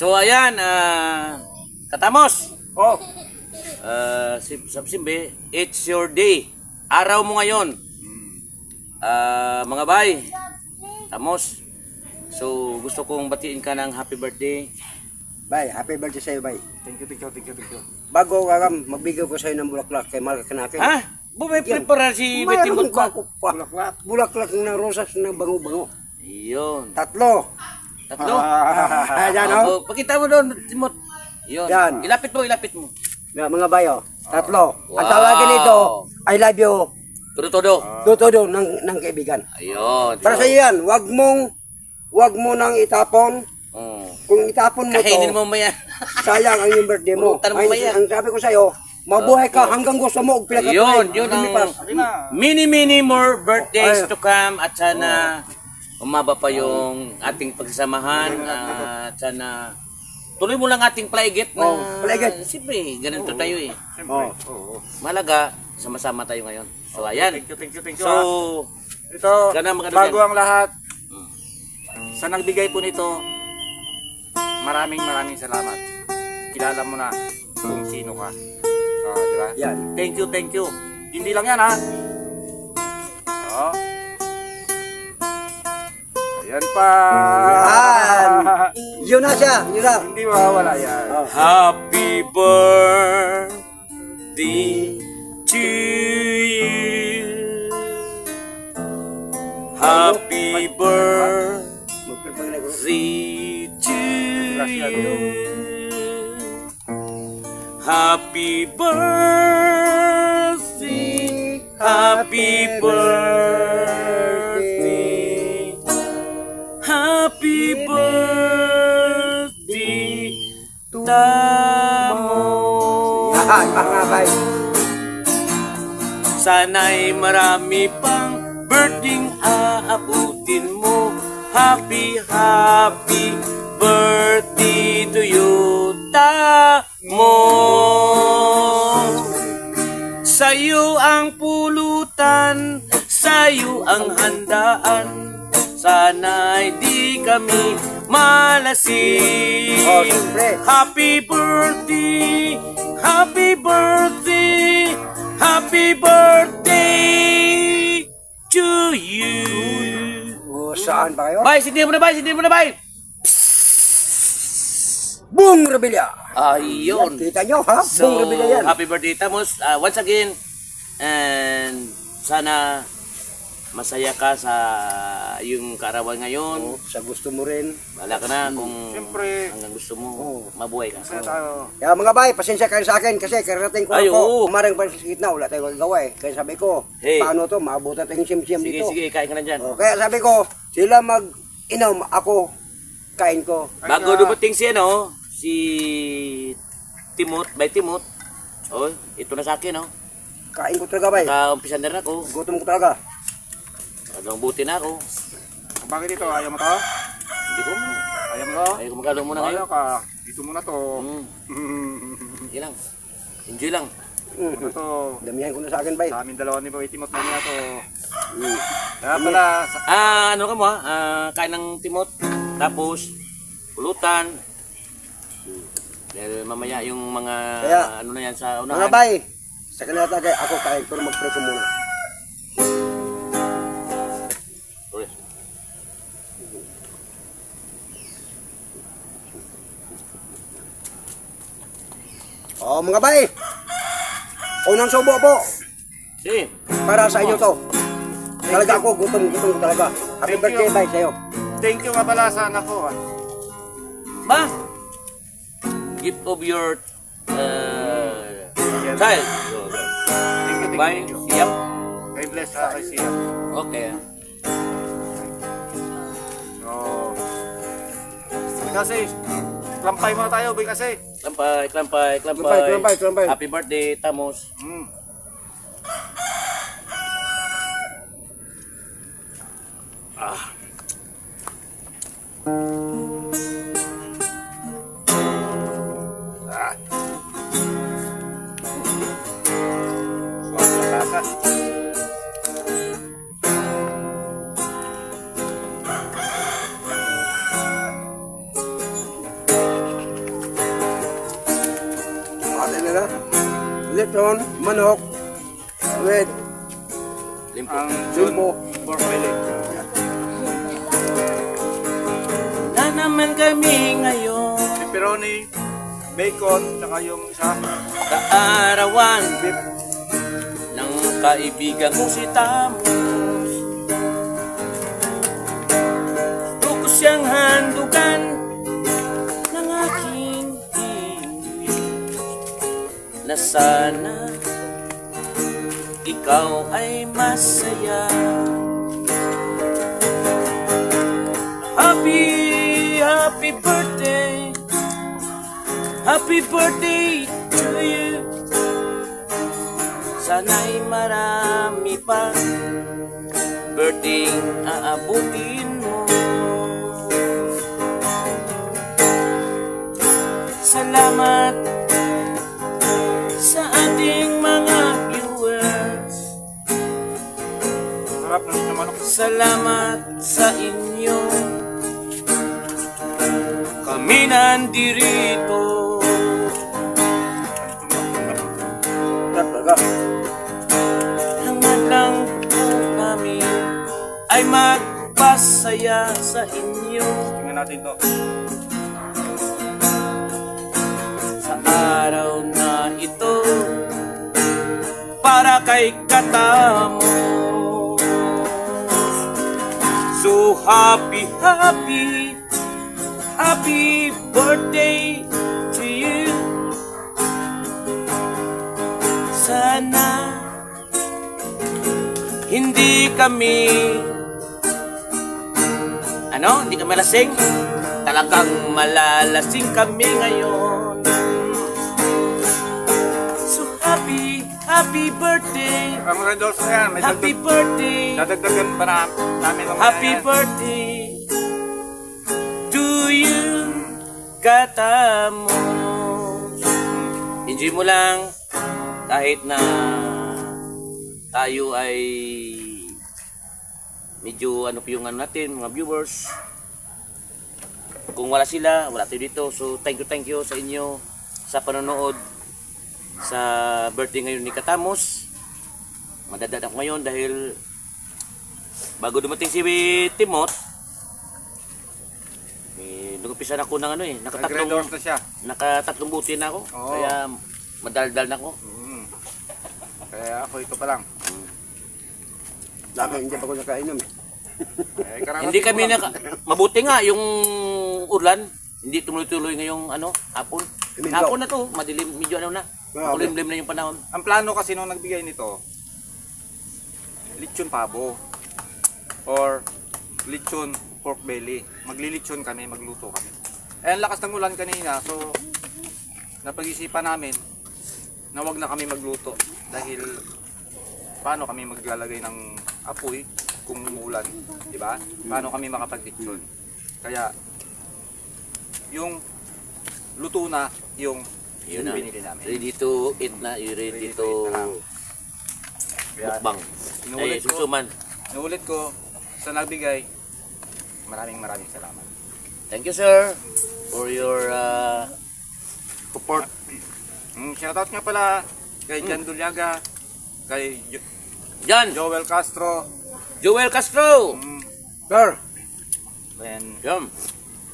So ayan, katamos. Oh. Simbe, it's your day. Araw mo ngayon. Mga bay, tamos. So gusto kong batiin ka ng happy birthday. Bay, happy birthday sa'yo, bay. Thank you. Bago magbigay ko sa'yo ng bulaklak kay Mahal ka natin. Ha? Bumay prepara si Betimot pa. Bulaklak na rosas na bango-bango. Iyon. Tatlo. Ayan o. Pakita mo doon, Timot. Iyon. Yan. Ilapit mo. Mga bayo, tatlo. Wow. Ang tawagin nito, I love you. Todo. Todo ng kaibigan. Ayun. Para sa iyo yan, wag mo nang itapon. Kung itapon mo Kainin to, mo maya. sayang ang yung birthday mo. Pulutan mo maya. Ang sabi ko sa iyo, mabuhay ka hanggang gusto mo. Yun ang many more birthdays to come at sana umaba pa yung ating pagsasamahan at sana tuloy mo lang ating playgate na siyempre, ganito tayo eh. Malaga, sama-sama tayo ngayon. So ayan. Thank you. So, ito, bago ang lahat, sa nagbigay po nito, maraming salamat. Kilala mo na kung sino ka. Di ba? Yan. Thank you. Hindi lang yan, ha? Ayan pa. Yan. Yun na siya. Yun na. Hindi mawawala yan. happy birthday to you. Happy birthday to you. Happy birthday, happy birthday, Tamo. Sana'y marami pang birthday aabutin mo. Happy birthday to you, Tamo. Sa'yo ang pulutan, sa'yo ang handaan. Sana'y di kami malasing. Happy birthday to you. Saan ba kayo? Bay, sindihan mo na, bay. Boom Rebilla. Ayun. Kita nyo ha? So, Boom Rebilla yan. happy birthday, Tamos. Once again, and sana masaya ka sa yung kaarawan ngayon. Sa gusto mo rin. Wala ka na kung Siyempre. hanggang gusto mo, mabuhay ka. Kaya mga bay, pasensya kayo sa akin kasi karating ko Ay, ako. oo. Umarang pa sa gitna, wala tayong magawa eh. Kaya sabi ko, Hey. paano to? Maabutan tayong siyam-siyam dito. Sige, kain ka na dyan. Kaya sabi ko, sila mag-inom, ako kain ko. Bago dumating si Timot, oh, ito na sa akin, Kain ko talaga bay. Kaumpisa na rin ako. Gutom ko talaga. Hanggang buti na ako. Bakit ito? Ayaw mo to? Hindi ko. Ayaw mo to? Ayaw ko magkalo muna ngayon. Ayaw ka. Dito muna to. Sige lang. Enjoy lang. Ito. Damihan ko na sa akin bay. Sa amin dalawa ni Betimot na niya to. Kaya pala. Ano ka mo kain ng Timot. Tapos, pulutan. Dahil mamaya yung mga ano na yan sa unahan. Mga bay, sa kanila tagay, ako kain pero mag-preso muna. Mga bay, unang subo po. Sige. Para sa inyo to. Talaga ako, gutom ko talaga. Happy birthday bay sa'yo. Thank you nga pala sa anak ko. Ba? Gift of your child. Thank Bye. you. Yep. Kay bless sa kay siya. Okay. Kasi, klampay muna tayo, boy kasi. Klampay. Happy birthday, Tamos. lechon, manok, with Limpo. Ang limpo. pork belly. Na naman kami ngayon. Pepperoni, bacon, tsaka yung isa. Kaarawan ng kaibigan ko si Tamos. Gusto ko siyang handugan ng aking tiwis na sana ikaw ay masaya. Happy birthday, happy birthday to you. Sana'y marami pang birthday aabutin mo. Salamat sa ating mga viewers. Sarap ng lechon manok. Salamat sa inyo. Kami nandirito. Hangad lang po namin ay magpasaya sa inyo. Tingnan natin to. Sa araw na ito para kay Katamos. So happy birthday to you. Sana hindi kami hindi kami lasing. Talagang malalasing kami ngayon. So happy birthday. Ang Red Doors na yan, may Happy birthday. dadagdagan pa namin ng Happy birthday to you, Katamos. Enjoy mo lang kahit na tayo ay medyo yung natin, mga viewers. Kung wala sila, wala tayo dito. So thank you sa inyo sa panonood sa birthday ngayon ni Katamos. Madadad ako ngayon dahil bago dumating si Timot, nag-umpisa na ako ng Red Doors na siya. nakatatlong buti na ako. Oo. Kaya madaldal na ako. Kaya ako ito pa lang. Dami, hindi pa ko nakainom eh. Hindi kami mabuti nga yung ulan, hindi tumuloy-tuloy ngayong hapon. Mingaw. Hapon na to, madilim, medyo na. Grabe. Kulimlim na yung panahon. Ang plano kasi nung nagbigay nito, lechon pabo or lechon pork belly. Maglilechon kami, magluto kami. Eh, ang lakas ng ulan kanina, so napag-isipan namin na wag na kami magluto dahil paano kami maglalagay ng apoy kung umuulan, di ba? Paano kami makapag-lechon? Kaya yung luto na yung Yun na. binili namin. Ready to eat na, ready to Kaya, mukbang. inuulit ko. Susuman. Naulit ko sa nagbigay, maraming salamat. Thank you, sir, for your support. Shoutout nga pala kay Jan Dulyaga, kay Jan, Joel Castro, Joel Castro. Sir, and Yan.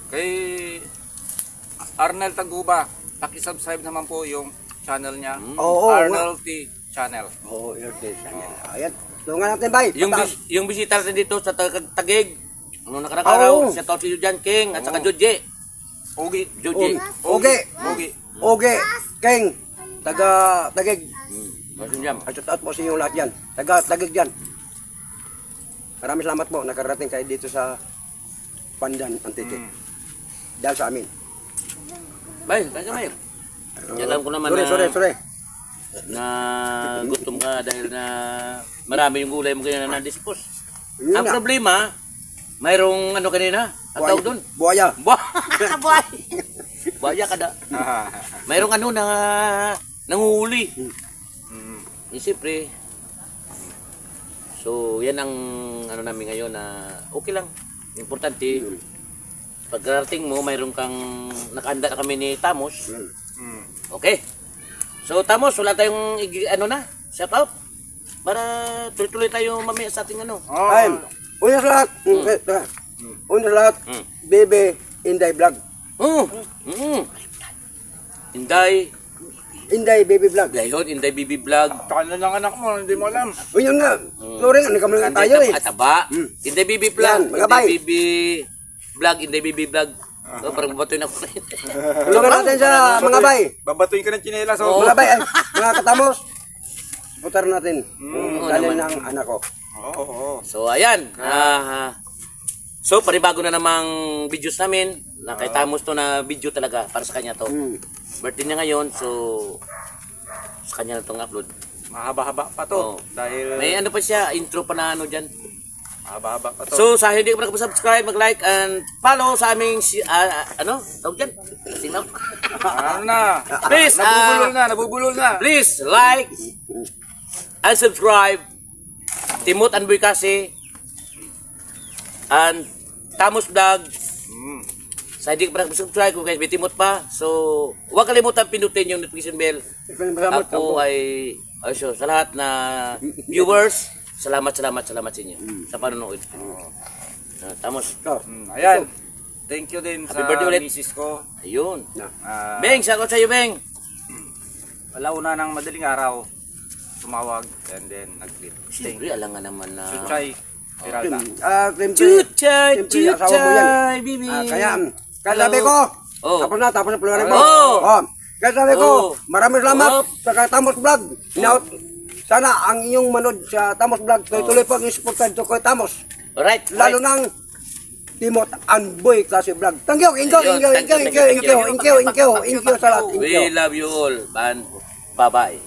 kay Arnel Taguba. Paki-subscribe naman po yung channel niya, Oo, Arnel T Channel. oo, Airtel channel. Ayan, tulungan natin, bay. Yung bisita natin dito sa Tagig, nakarang-araw, Oo. si Tausi Jan King at saka Joji. Ogi. Joji. Oge, Ogi. Oge, King, Tagig. Masin Jam. Ay, shout out po sa inyo lahat yan. Tagig dyan. Maraming salamat po, nakarating kayo dito sa Pandan, Antique. Dahil sa amin. Bay, kaya may. Alam ko naman Sorry. na gutom ka dahil na marami yung gulay mo kanina na dispose. Yun Ang na. problema, mayroong kanina, ang tawag doon. Buhaya. Buhaya kada. Mayroong na nanguhuli. Siyempre. So, yan ang namin ngayon na okay lang. Importante. Pagkarating mo, mayroon kang nakaanda na kami ni Tamos. Okay. So, Tamos, wala tayong, ano na, shout out. Para tuloy-tuloy tayo mamaya sa ating ano. Ay, una sa lahat, una sa lahat, Bebe Inday Vlog. Oh, Inday, Baby Vlog. Gayon, Inday Bibi Vlog. Kala ng anak mo, hindi mo alam. O yun nga, sorry nga, nagkamali nga tayo eh. Taba. Inday Bibi Vlog. Yan, mga bay. Inday Bibi Vlog, Inday Bibi Vlog. Oh, parang batoy na ko. Tulungan natin sa mga bay. Babatuin ka ng tsinelas. Oo. Mga bay, ay, mga katamos. Putar natin. Oo Dali naman. ng anak ko. Oo. So, ayan. So, panibago na namang videos namin. Na kay Tamos to na video talaga para sa kanya to. Birthday niya ngayon, so sa kanya na itong upload. Mahaba-haba pa to. Oo. Dahil May ano pa siya, intro pa na ano dyan. mahaba-haba pa to. So, sa hindi ka pa nakapag-subscribe, mag-like and follow sa aming, ano, tawag dyan? Sinaw? Ano na? Please, Nabubulol na. Please, like and subscribe. Timot and Boy Kasi and Tamos Vlog. Sa hindi ka pa nakapag-subscribe, kung guys may Timot pa. So, huwag kalimutan pindutin yung notification bell. Ako ay, sa lahat na viewers, salamat sa inyo sa panonood. Tamos. Ayan. Thank you din Happy sa birthday ulit. misis ko. Ayun. Ah, Beng, shout out sa iyo, Beng. alauna ng madaling araw. Tumawag and then nag-greet. Siyempre, alam nga naman na... Chuchay. Peralta. Chuchay, Siyempre, asawa mo yan. chuchay, bibi. Kaya, sabi ko, Oh. tapos na pulunan mo. Oh. Kaya sabi ko, Oh. maraming salamat Oh. sa Tamos Vlog. Sana ang inyong manood sa Tamos Vlog, tuloy po ang isuportan to kay Tamos. Alright, Lalo ng Timot and Boy Kasi Vlog. Thank you sa lahat. Thank you. We love you all, and bye-bye.